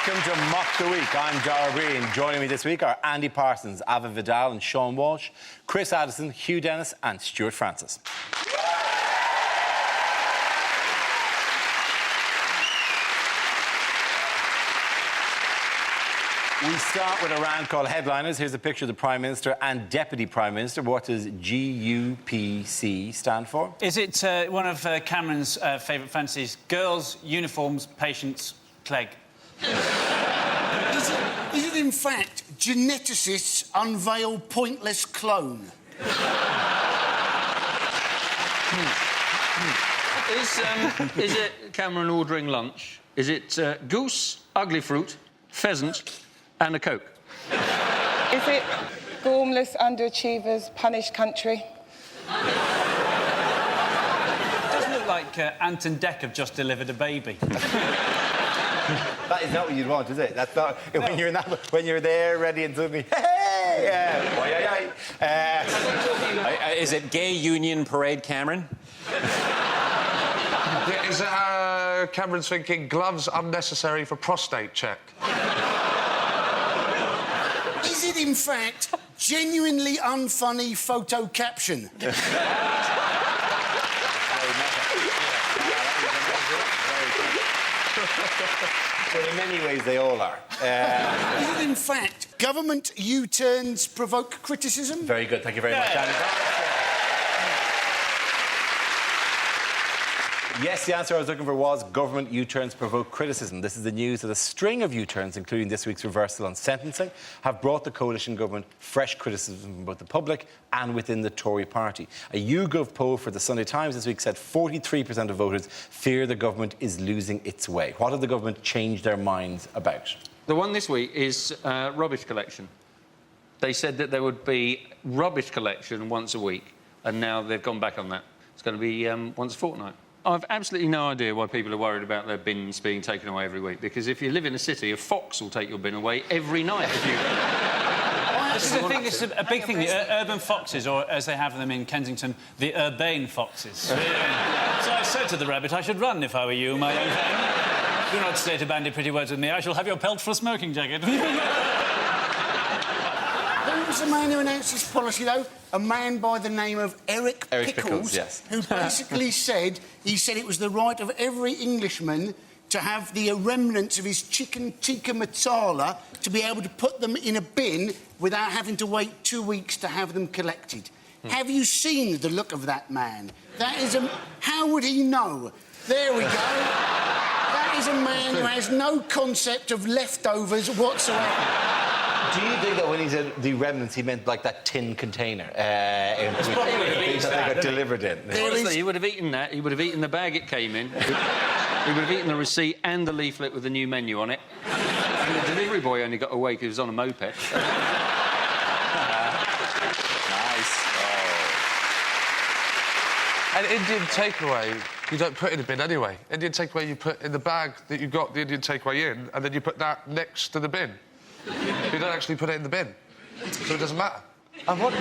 Welcome to Mock the Week. I'm Dara, and joining me this week are Andy Parsons, Vidal and Seann Walsh, Chris Addison, Hugh Dennis and Stewart Francis. We start with a round called Headliners. Here's a picture of the Prime Minister and Deputy Prime Minister. What does GUPC stand for? Is it one of Cameron's favourite fantasies? Girls, uniforms, patience, Clegg. Is it in fact geneticists unveil pointless clone? Is it Cameron ordering lunch? Is it goose, ugly fruit, pheasant and a Coke? Is it gormless underachievers punish country? It doesn't look like Ant and Dec have just delivered a baby. That is not what you'd want, is it? That's not... No. When you're there, ready and suddenly... Hey! Is it Gay Union Parade Cameron? Is it Cameron's thinking gloves unnecessary for prostate check? Is it in fact genuinely unfunny photo caption? Well, in many ways, they all are. Is it in fact government U-turns provoke criticism? Very good, thank you very much, Andy. Yes, the answer I was looking for was government U-turns provoke criticism. This is the news that a string of U-turns, including this week's reversal on sentencing, have brought the coalition government fresh criticism from both the public and within the Tory party. A YouGov poll for the Sunday Times this week said 43% of voters fear the government is losing its way. What have the government changed their minds about? The one this week is rubbish collection. They said that there would be rubbish collection once a week, and now they've gone back on that. It's going to be once a fortnight. I've absolutely no idea why people are worried about their bins being taken away every week, because if you live in a city, a fox will take your bin away every night if you... This is a big thing, the urban foxes, or as they have them in Kensington, the urbane foxes. So I said to the rabbit, I should run if I were you, my young friend. Do not say to bandy pretty words with me, I shall have your pelt for a smoking jacket. Who was the man who announced this policy, though? A man by the name of Eric Pickles, yes. who basically said it was the right of every Englishman to have the remnants of his chicken tikka masala to be able to put them in a bin without having to wait 2 weeks to have them collected. Have you seen the look of that man? That is a... How would he know? There we go. That is a man who has no concept of leftovers whatsoever. Do you think that when he said the remnants, he meant like that tin container that they got delivered in? Honestly, he would have eaten that. He would have eaten the bag it came in. He would have eaten the receipt and the leaflet with the new menu on it. And the delivery boy only got away because he was on a moped. Nice. And Indian takeaway, you don't put in a bin anyway. Indian takeaway, you put in the bag that you got the Indian takeaway in, and then you put that next to the bin. You don't actually put it in the bin, so it doesn't matter. And what?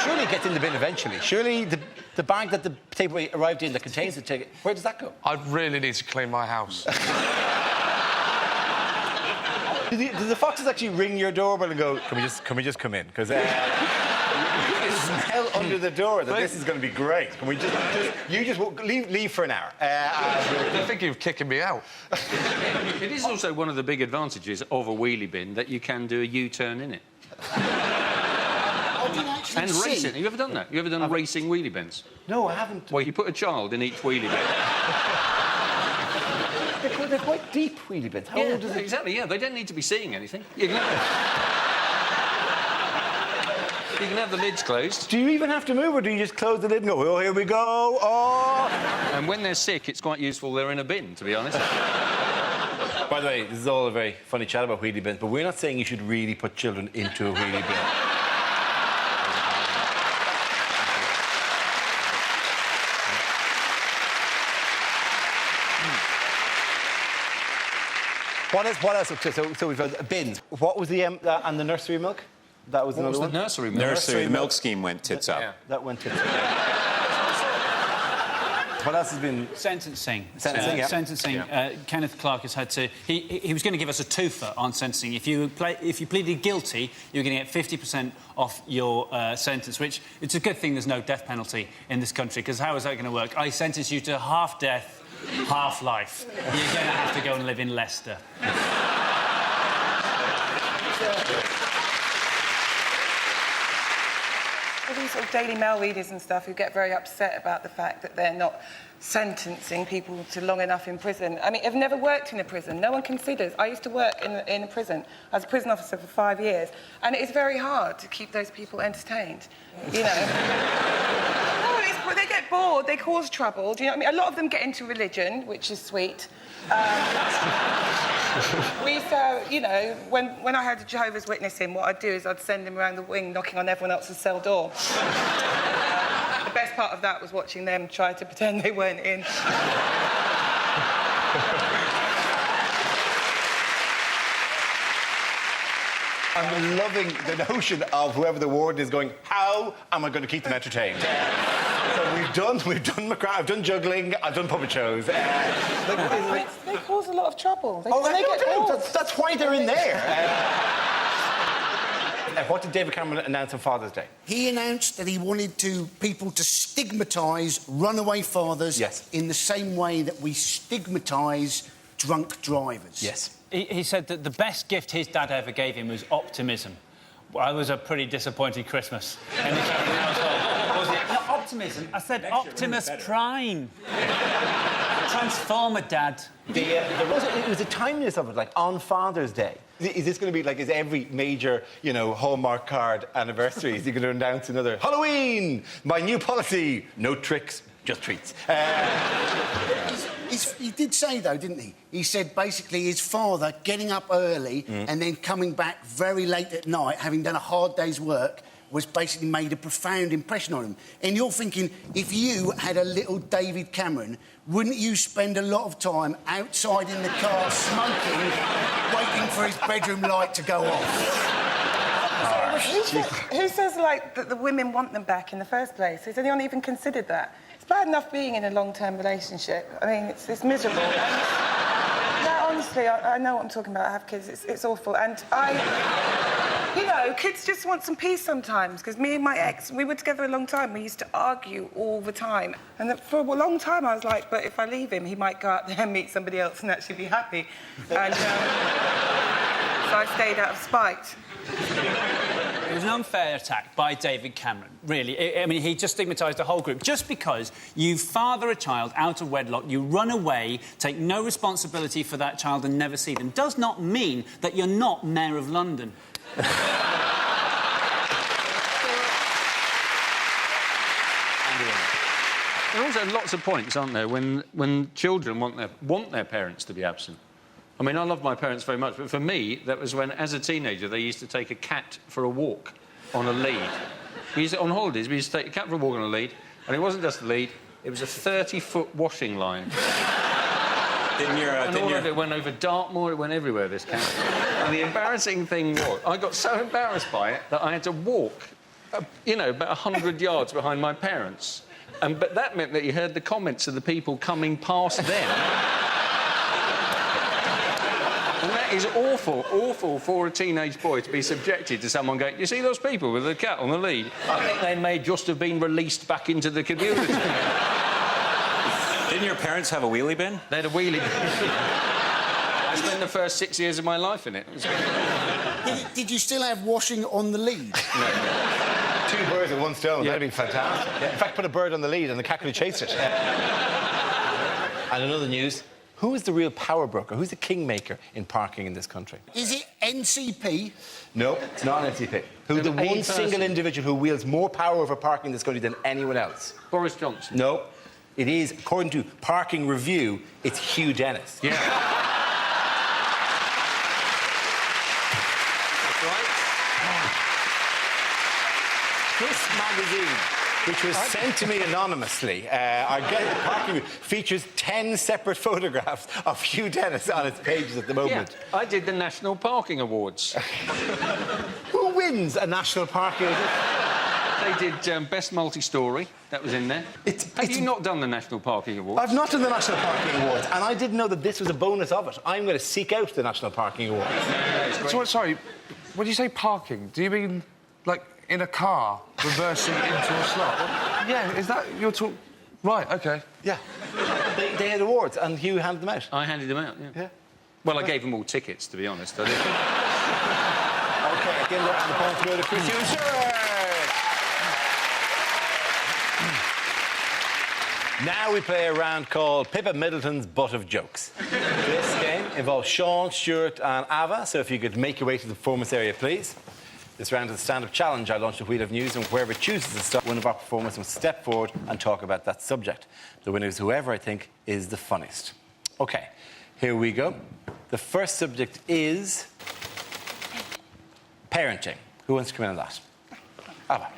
Surely it gets in the bin eventually. Surely the bag that the takeaway arrived in that contains the takeaway, where does that go? I really need to clean my house. Do the foxes actually ring your doorbell and go, can we just come in? Because you can smell under the door that this is going to be great. Can we just leave for an hour? I think you've kicking me out. It is also one of the big advantages of a wheelie bin that you can do a U-turn in it. And racing. Have you ever done that? You ever done racing wheelie bins? No, I haven't. Well, you put a child in each wheelie bin. They're quite deep wheelie bins. How old is it? Exactly, yeah. They don't need to be seeing anything. You can have the lids closed. Do you even have to move, or do you just close the lid and go, oh, here we go, oh... And when they're sick, it's quite useful they're in a bin, to be honest. By the way, this is all a very funny chat about wheelie bins, but we're not saying you should really put children into a wheelie bin. What else? So we've had bins. What was the and the nursery milk? That was another one. The nursery milk? Nursery milk scheme went tits up. Yeah, that went tits up. What else has been... Sentencing. Sentencing, yeah. Sentencing. Kenneth Clark has had to... He was going to give us a twofer on sentencing. If you pleaded guilty, you're going to get 50% off your sentence, which it's a good thing there's no death penalty in this country, because how is that going to work? I sentence you to half death, half life. You're going to have to go and live in Leicester. All these sort of Daily Mail readers and stuff who get very upset about the fact that they're not sentencing people to long enough in prison. I mean, I've never worked in a prison. No one considers. I used to work in a prison. I was a prison officer for 5 years, and it is very hard to keep those people entertained, you know. No, they get bored, they cause trouble, do you know what I mean? A lot of them get into religion, which is sweet. We used to, you know, when I had a Jehovah's Witness in, what I'd do is I'd send them around the wing knocking on everyone else's cell door. The best part of that was watching them try to pretend they weren't in. I'm loving the notion of whoever the warden is going, how am I going to keep them entertained? So we've done McCracken, I've done juggling, I've done puppet shows. They cause a lot of trouble. They get bored. That's why they're in there. What did David Cameron announce on Father's Day? He announced that he wanted people to stigmatise runaway fathers in the same way that we stigmatise drunk drivers. Yes. He said that the best gift his dad ever gave him was optimism. Well, I was a pretty disappointed Christmas in the Cameron household. Was it? No, optimism. I said Optimus Prime. Transformer, Dad. It was the timeliness of it, like, on Father's Day. Is this going to be like, is every major, you know, Hallmark card anniversary, is he going to announce another Halloween, my new policy, no tricks, just treats? He did say, though, didn't he? He said, basically, his father getting up early and then coming back very late at night, having done a hard day's work, was basically made a profound impression on him. And you're thinking, if you had a little David Cameron, wouldn't you spend a lot of time outside in the car smoking, waiting for his bedroom light to go off? Who says, like, that the women want them back in the first place? Has anyone even considered that? It's bad enough being in a long-term relationship. I mean, it's miserable. No, honestly, I know what I'm talking about. I have kids. It's awful. And you know, kids just want some peace sometimes, because me and my ex, we were together a long time. We used to argue all the time. And for a long time, I was like, but if I leave him, he might go out there and meet somebody else and actually be happy. And so I stayed out of spite. It was an unfair attack by David Cameron, really. I mean, he just stigmatised the whole group. Just because you father a child out of wedlock, you run away, take no responsibility for that child and never see them, does not mean that you're not Mayor of London. There are also lots of points, aren't there, when children want their parents to be absent. I mean, I love my parents very much, but for me, that was when, as a teenager, they used to take a cat for a walk on a lead. On holidays, we used to take a cat for a walk on a lead, and it wasn't just a lead, it was a 30-foot washing line. And all of it went over Dartmoor, it went everywhere, this cat. And the embarrassing thing was, I got so embarrassed by it that I had to walk, you know, about 100 yards behind my parents. But that meant that you heard the comments of the people coming past them. And that is awful, awful for a teenage boy to be subjected to someone going, you see those people with the cat on the lead? I think they may just have been released back into the community. Didn't your parents have a wheelie bin? They had a wheelie bin. I spent the first 6 years of my life in it. Did you still have washing on the lead? No. 2 birds with 1 stone, that'd be fantastic. Yeah. In fact, put a bird on the lead and the cat could have chased it. And another news, who is the real power broker? Who's the kingmaker in parking in this country? Is it NCP? No, it's not NCP. Who's the one single individual who wields more power over parking in this country than anyone else? Boris Johnson. No. It is, according to Parking Review, it's Hugh Dennis. Yeah. That's right. This magazine, which was sent to me anonymously, Parking Review, features 10 separate photographs of Hugh Dennis on its pages at the moment. Yeah, I did the National Parking Awards. Who wins a National Parking Award? They did Best Multi-Story. That was in there. Have you not done the National Parking Awards? I've not done the National Parking Awards, and I didn't know that this was a bonus of it. I'm going to seek out the National Parking Awards. So, sorry, when you say parking, do you mean, like, in a car, reversing into a slot? Yeah, is that your talk? Right, OK. Yeah. They had awards, and Hugh handed them out. I handed them out, yeah. Well, I gave them all tickets, to be honest. I did. OK, again, the point to go to Chris Hughes. Now we play a round called Pippa Middleton's Butt of Jokes. This game involves Seann, Stewart and Ava, so if you could make your way to the performance area, please. This round is a stand-up challenge. I launched a wheel of news, and whoever chooses to start, one of our performers must step forward and talk about that subject. The winner is whoever I think is the funniest. OK, here we go. The first subject is parenting. Who wants to come in on that? Ava.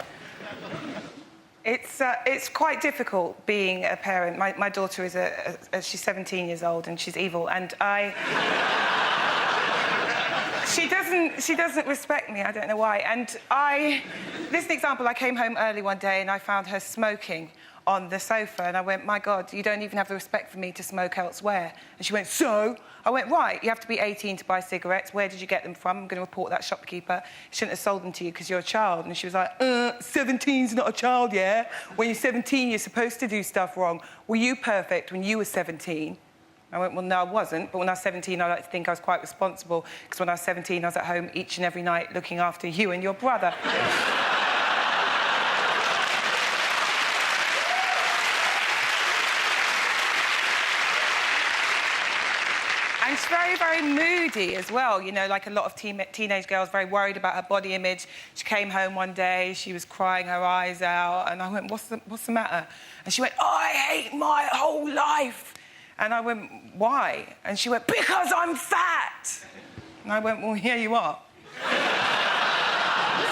It's quite difficult being a parent. My daughter is she's 17 years old and she's evil, and she doesn't respect me. I don't know why. And this is an example. I came home early one day and I found her smoking on the sofa, and I went, my God, you don't even have the respect for me to smoke elsewhere. And she went, so? I went, right, you have to be 18 to buy cigarettes. Where did you get them from? I'm going to report that shopkeeper. He shouldn't have sold them to you because you're a child. And she was like, 17's not a child, yeah? When you're 17, you're supposed to do stuff wrong. Were you perfect when you were 17? I went, well, no, I wasn't. But when I was 17, I like to think I was quite responsible, because when I was 17, I was at home each and every night looking after you and your brother. And she's very, very moody as well. You know, like a lot of teenage girls, very worried about her body image. She came home one day, she was crying her eyes out, and I went, what's the matter? And she went, I hate my whole life. And I went, why? And she went, because I'm fat. And I went, well, yeah, you are.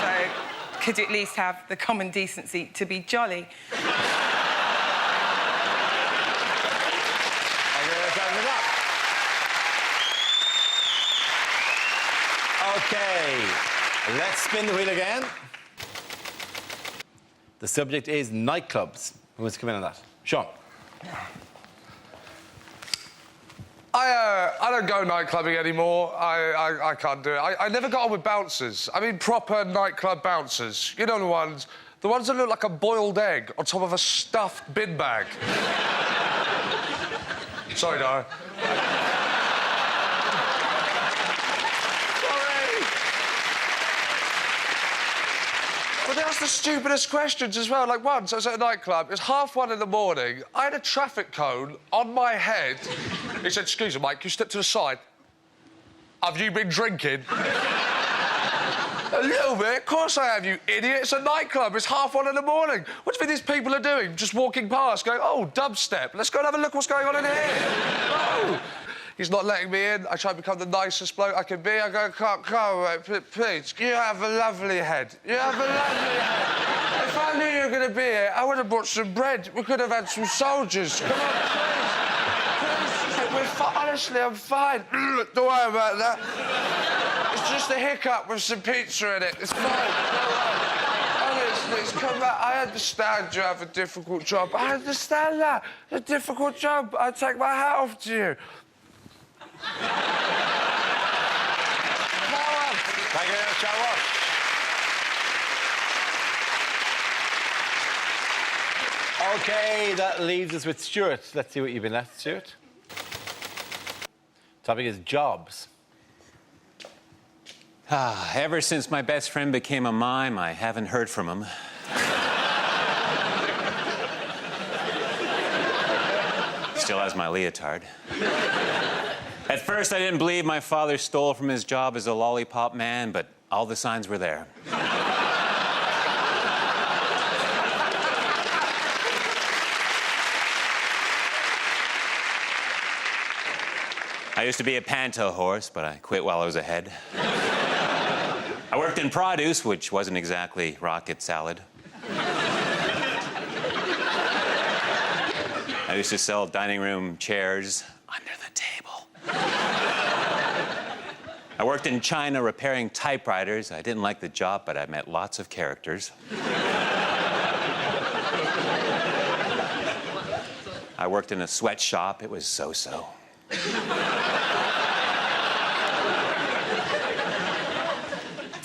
So, could you at least have the common decency to be jolly? OK, let's spin the wheel again. The subject is nightclubs. Who wants to come in on that? Seann. I don't go nightclubbing anymore. I can't do it. I never got on with bouncers. I mean, proper nightclub bouncers. You know the ones that look like a boiled egg on top of a stuffed bin bag. Sorry, Dara. But they ask the stupidest questions as well. Like, once I was at a nightclub, it was 1:30 in the morning, I had a traffic cone on my head. He said, excuse me, mate, can you step to the side? Have you been drinking? A little bit, of course I have, you idiot. It's a nightclub, it's 1:30 in the morning. What do you think these people are doing? Just walking past, going, oh, dubstep, let's go and have a look what's going on in here. No. He's not letting me in. I try to become the nicest bloke I can be. I go, come, mate, please. You have a lovely head. You have a lovely head. If I knew you were going to be here, I would have brought some bread. We could have had some soldiers. Come on, please. Please. Honestly, I'm fine. Don't worry about that. It's just a hiccup with some pizza in it. It's fine. Don't worry. Honestly, it's come back. I understand you have a difficult job. I understand that. It's a difficult job. I take my hat off to you. Thank you, Mr. Walsh. OK, that leaves us with Stewart. Let's see what you've been left, Stewart. Topic is jobs. Ever since my best friend became a mime, I haven't heard from him. Still has my leotard. At first, I didn't believe my father stole from his job as a lollipop man, but all the signs were there. I used to be a panto horse, but I quit while I was ahead. I worked in produce, which wasn't exactly rocket salad. I used to sell dining room chairs under the table. I worked in China repairing typewriters. I didn't like the job, but I met lots of characters. I worked in a sweatshop. It was so-so.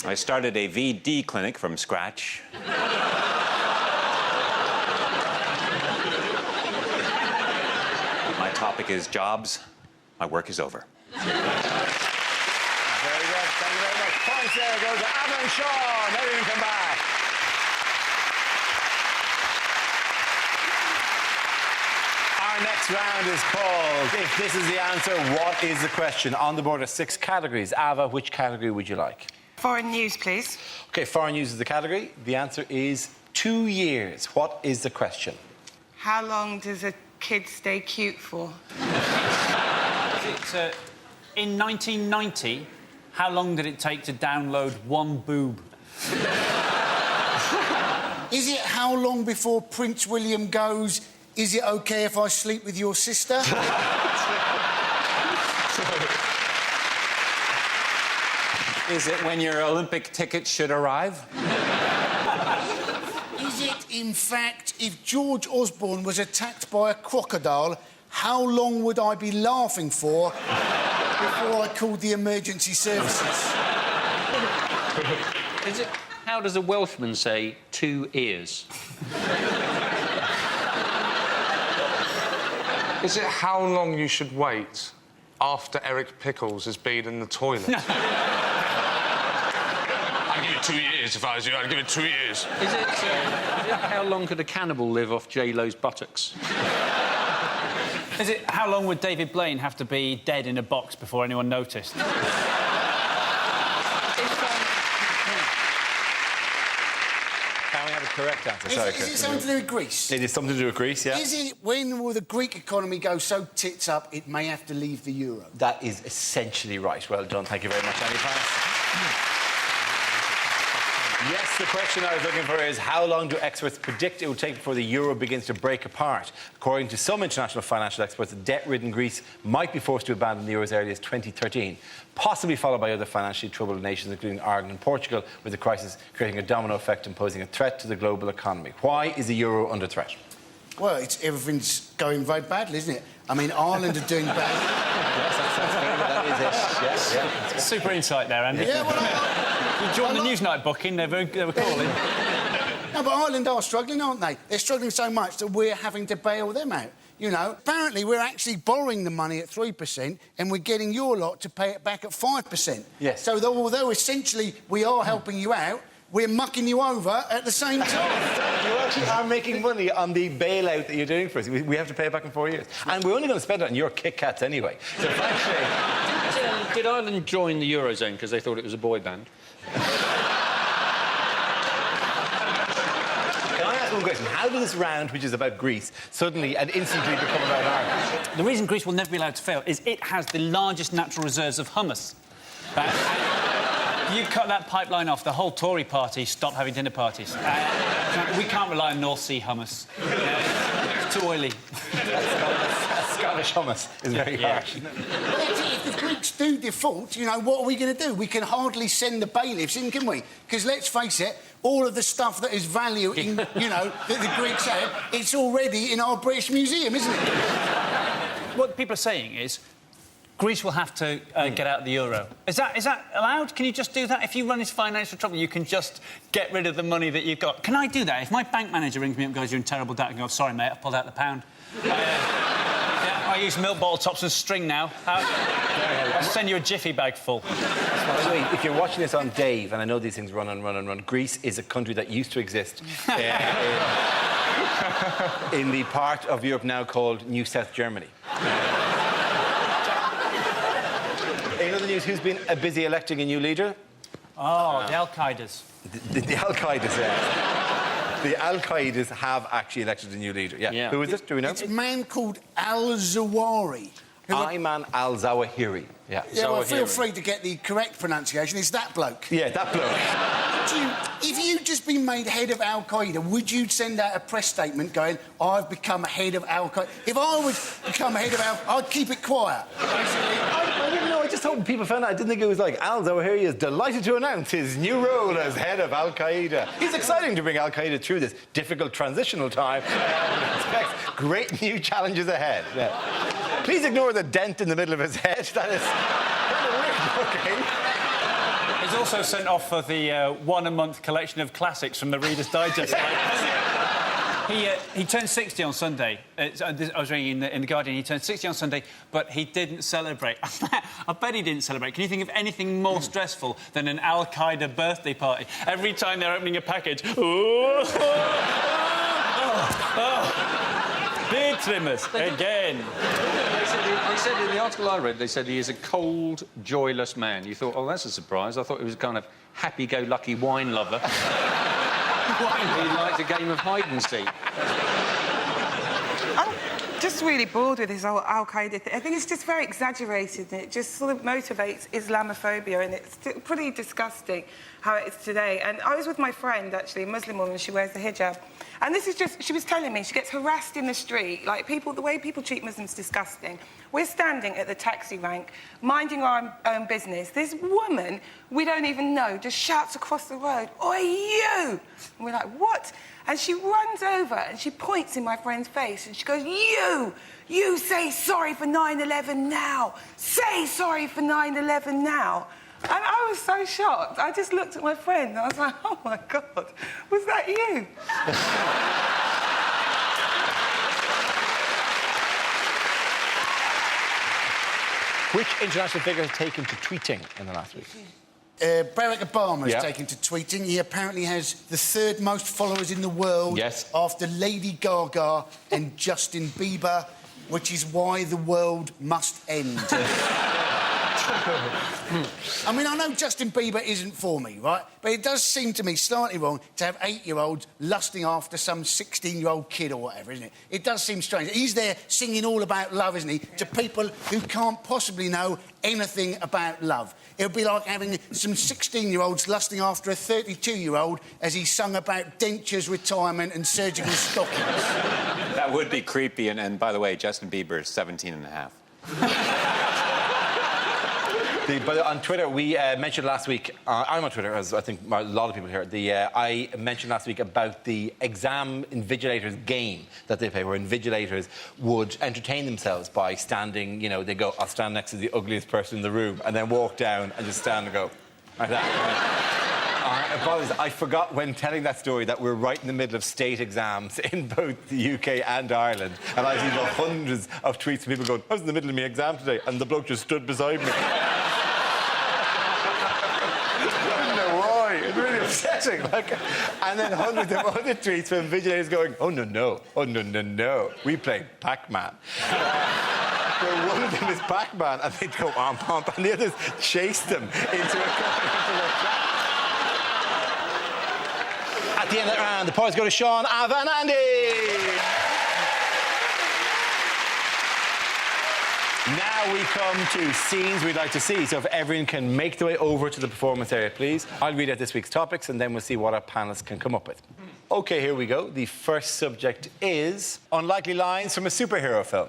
I started a VD clinic from scratch. My topic is jobs. My work is over. Very good. Thank you very much. Points there go to Anna and Sean. Maybe we can come back. Our next round is called If This Is the Answer, What Is the Question? On the board are 6 categories. Ava, which category would you like? Foreign news, please. OK, foreign news is the category. The answer is 2 years. What is the question? How long does a kid stay cute for? In 1990, how long did it take to download one boob? Is it how long before Prince William goes, is it OK if I sleep with your sister? Is it when your Olympic ticket should arrive? Is it, in fact, if George Osborne was attacked by a crocodile, how long would I be laughing for before I called the emergency services? Is it... How does a Welshman say 2 ears? Is it how long you should wait after Eric Pickles has been in the toilet? I'd give it 2 years if I was you. I'd give it 2 years. Is it how long could a cannibal live off J-Lo's buttocks? Is it how long would David Blaine have to be dead in a box before anyone noticed? Can we have a correct answer? Is it something to do with Greece? It is something to do with Greece, yeah. Is it when will the Greek economy go so tits up it may have to leave the euro? That is essentially right. Well done. Thank you very much, Annie Pass. Yes, the question I was looking for is how long do experts predict it will take before the euro begins to break apart? According to some international financial experts, debt-ridden Greece might be forced to abandon the euro as early as 2013, possibly followed by other financially troubled nations, including Ireland and Portugal, with the crisis creating a domino effect and posing a threat to the global economy. Why is the euro under threat? Well, everything's going very badly, isn't it? I mean, Ireland are doing bad. Yes, that is it. Yes, yeah. Super insight there, Andy. Yeah, well, You joined the Newsnight booking, they were calling. No, but Ireland are struggling, aren't they? They're struggling so much that we're having to bail them out. You know, apparently we're actually borrowing the money at 3% and we're getting your lot to pay it back at 5%. Yes. So although essentially we are helping you out, we're mucking you over at the same time. You actually are making money on the bailout that you're doing for us. We have to pay it back in 4 years. And we're only going to spend it on your Kit Kats anyway. So frankly... Did Ireland join the Eurozone because they thought it was a boy band? Can I ask one question? How did this round, which is about Greece, suddenly and instantly become about Ireland? The reason Greece will never be allowed to fail is it has the largest natural reserves of hummus. You cut that pipeline off, the whole Tory party stop having dinner parties. We can't rely on North Sea hummus. It's too oily. Scottish hummus is very harsh. If the Greeks do default, you know, what are we going to do? We can hardly send the bailiffs in, can we? Because let's face it, all of the stuff that is value in, you know, that the Greeks have, it's already in our British Museum, isn't it? What people are saying is Greece will have to get out of the euro. Is that allowed? Can you just do that? If you run into financial trouble, you can just get rid of the money that you've got. Can I do that? If my bank manager rings me up and goes, you're in terrible debt, I can go, sorry, mate, I've pulled out the pound. I use milk bottle tops as string now. I'll send you a jiffy bag full. By the way, if you're watching this on Dave, and I know these things run and run and run, Greece is a country that used to exist in the part of Europe now called New South Germany. In other news, who's been busy electing a new leader? Oh, the Al-Qaedas. The Al-Qaedas, yeah. The Al-Qaedas have actually elected a new leader. Yeah. Who is it? Do we know? It's a man called Al-Zawahiri. Ayman al-Zawahiri. Yeah. Yeah, well, feel free to get the correct pronunciation. It's that bloke. Yeah, that bloke. If you'd just been made head of Al-Qaeda, would you send out a press statement going, I've become head of Al-Qaeda? If I would become head of Al-Qaeda, I'd keep it quiet. I didn't know. I just hope people found out. I didn't think it was like Al-Zawahiri is delighted to announce his new role as head of Al-Qaeda. He's exciting to bring Al-Qaeda through this difficult transitional time. great new challenges ahead. Yeah. Please ignore the dent in the middle of his head. That is kind of weird looking. He's also sent off for the one-a-month collection of classics from the Reader's Digest. He turned 60 on Sunday. I was reading in the Guardian. He turned 60 on Sunday, but he didn't celebrate. I bet he didn't celebrate. Can you think of anything more stressful than an Al-Qaeda birthday party? Every time they're opening a package... Beard trimmers, again. They said in the article I read, they said he is a cold, joyless man. You thought, oh, that's a surprise. I thought he was a kind of happy-go-lucky wine lover. He liked a game of hide-and-seek. I'm just really bored with this whole Al-Qaeda thing. I think it's just very exaggerated and it just sort of motivates Islamophobia and it's pretty disgusting how it is today. And I was with my friend, actually, a Muslim woman, she wears the hijab. And this is just... She was telling me she gets harassed in the street. Like, the way people treat Muslims is disgusting. We're standing at the taxi rank, minding our own business. This woman we don't even know just shouts across the road, "Oi, you!" And we're like, what? And she runs over and she points in my friend's face and she goes, You say sorry for 9/11 now! Say sorry for 9/11 now! And I was so shocked. I just looked at my friend and I was like, oh, my God, was that you? Which international figure has taken to tweeting in the last week? Barack Obama has Yeah. taken to tweeting. He apparently has the third most followers in the world Yes. after Lady Gaga and Justin Bieber, which is why the world must end. I mean, I know Justin Bieber isn't for me, right? But it does seem to me slightly wrong to have 8-year-olds lusting after some 16-year-old kid or whatever, isn't it? It does seem strange. He's there singing all about love, isn't he, to people who can't possibly know anything about love. It would be like having some 16-year-olds lusting after a 32-year-old as he sung about dentures, retirement and surgical stockings. That would be creepy. And by the way, Justin Bieber is 17 and a half. But on Twitter, we mentioned last week... I'm on Twitter, as I think a lot of people here. I mentioned last week about the exam invigilators game that they play, where invigilators would entertain themselves by standing, you know, they go, I'll stand next to the ugliest person in the room, and then walk down and just stand and go, like that. Apologies, I forgot when telling that story that we're right in the middle of state exams in both the UK and Ireland. And I see the hundreds of tweets from people going, I was in the middle of my exam today, and the bloke just stood beside me. It's really upsetting. And then hundreds of other tweets from vigilators going, oh, no, we play Pac-Man. One of them is Pac-Man, and they'd go, and the others chase them into a trap. At the end of the round, the points go to Seann, Ava and Andy. Now we come to scenes we'd like to see. So if everyone can make their way over to the performance area, please. I'll read out this week's topics and then we'll see what our panellists can come up with. OK, here we go. The first subject is unlikely lines from a superhero film.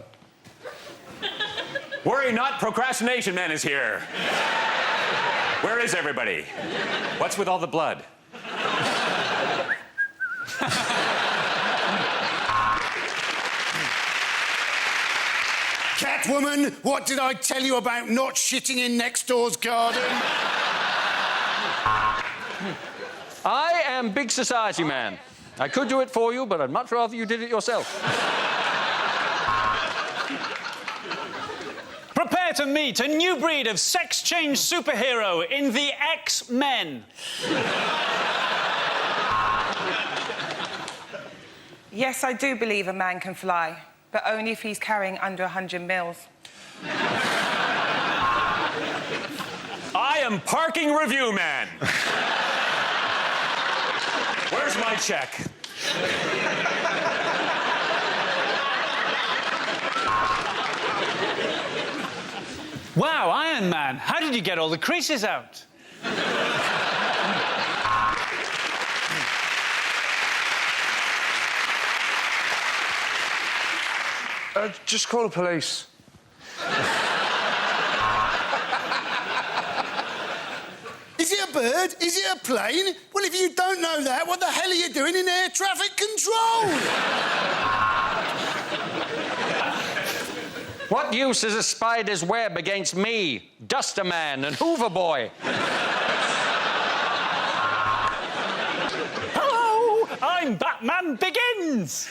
Worry not, Procrastination Man is here. Where is everybody? What's with all the blood? Catwoman, what did I tell you about not shitting in next door's garden? I am Big Society Man. I could do it for you, but I'd much rather you did it yourself. Prepare to meet a new breed of sex-change superhero in the X-Men. Yes, I do believe a man can fly, but only if he's carrying under 100 mils. I am Parking Review Man. Where's my check? Wow, Iron Man, how did you get all the creases out? Just call the police. Is it a bird? Is it a plane? Well, if you don't know that, what the hell are you doing in air traffic control? What use is a spider's web against me, Duster Man and Hoover Boy? Hello, I'm Batman Begins.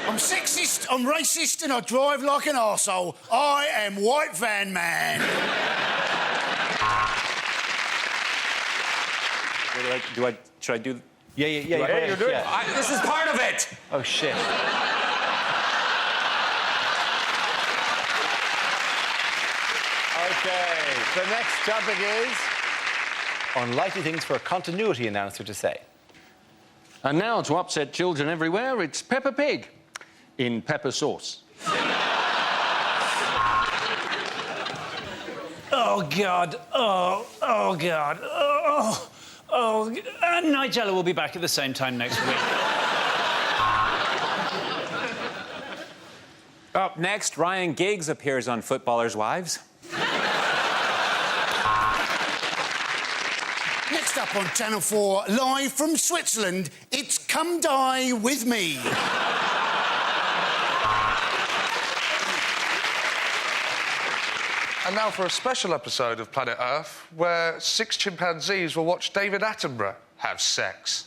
I'm sexist, I'm racist, and I drive like an arsehole. I am White Van Man. Should I do? Yeah. You're doing it. This is part of it. Oh, shit. Okay, the next topic is unlikely things for a continuity announcer to say. And now, to upset children everywhere, it's Peppa Pig in pepper sauce. Oh, God. Oh, God. And Nigella will be back at the same time next week. Up next, Ryan Giggs appears on Footballers' Wives. Next up on Channel 4, live from Switzerland, it's Come Die With Me. And now for a special episode of Planet Earth, where 6 chimpanzees will watch David Attenborough have sex.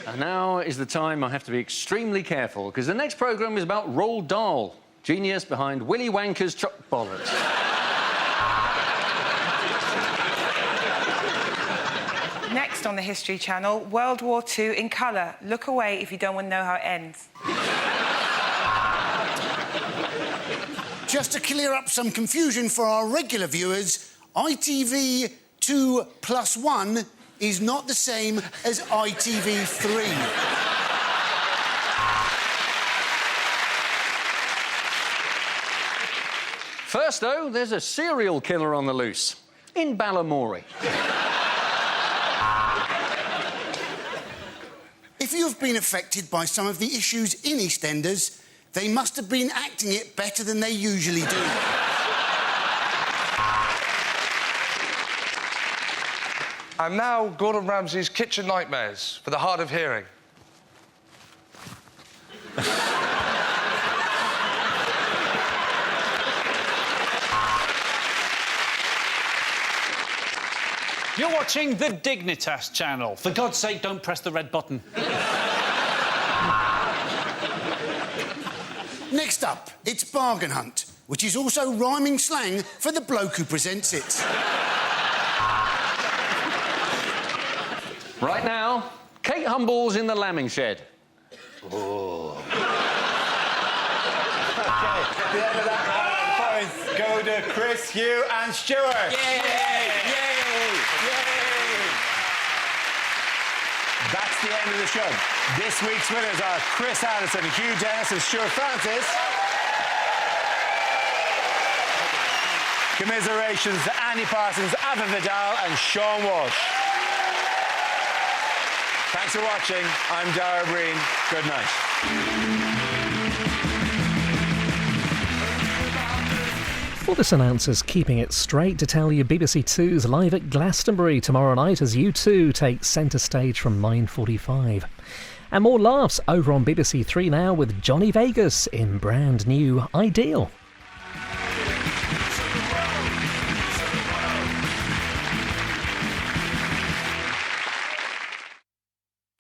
And now is the time I have to be extremely careful, because the next programme is about Roald Dahl, genius behind Willy Wanker's Choc Bollocks. Next on the History Channel, World War II in colour. Look away if you don't want to know how it ends. Just to clear up some confusion for our regular viewers, ITV 2+1 is not the same as ITV3. First, though, there's a serial killer on the loose in Balamory. If you've been affected by some of the issues in EastEnders, they must have been acting it better than they usually do. And now, Gordon Ramsay's Kitchen Nightmares for the hard of hearing. You're watching the Dignitas channel. For God's sake, don't press the red button. Next up, it's Bargain Hunt, which is also rhyming slang for the bloke who presents it. Right now, Kate Humble's in the lambing shed. Okay, at the end of that round, points go to Chris, Hugh and Stewart. Yay! That's the end of the show. This week's winners are Chris Addison, Hugh Dennis and Stewart Francis. Commiserations to Andy Parsons, Vidal and Seann Walsh. Thanks for watching. I'm Dara. Good night. Well, this announcer's keeping it straight to tell you BBC Two's live at Glastonbury tomorrow night as U2 take centre stage from 9:45. And more laughs over on BBC Three now with Johnny Vegas in brand new Ideal.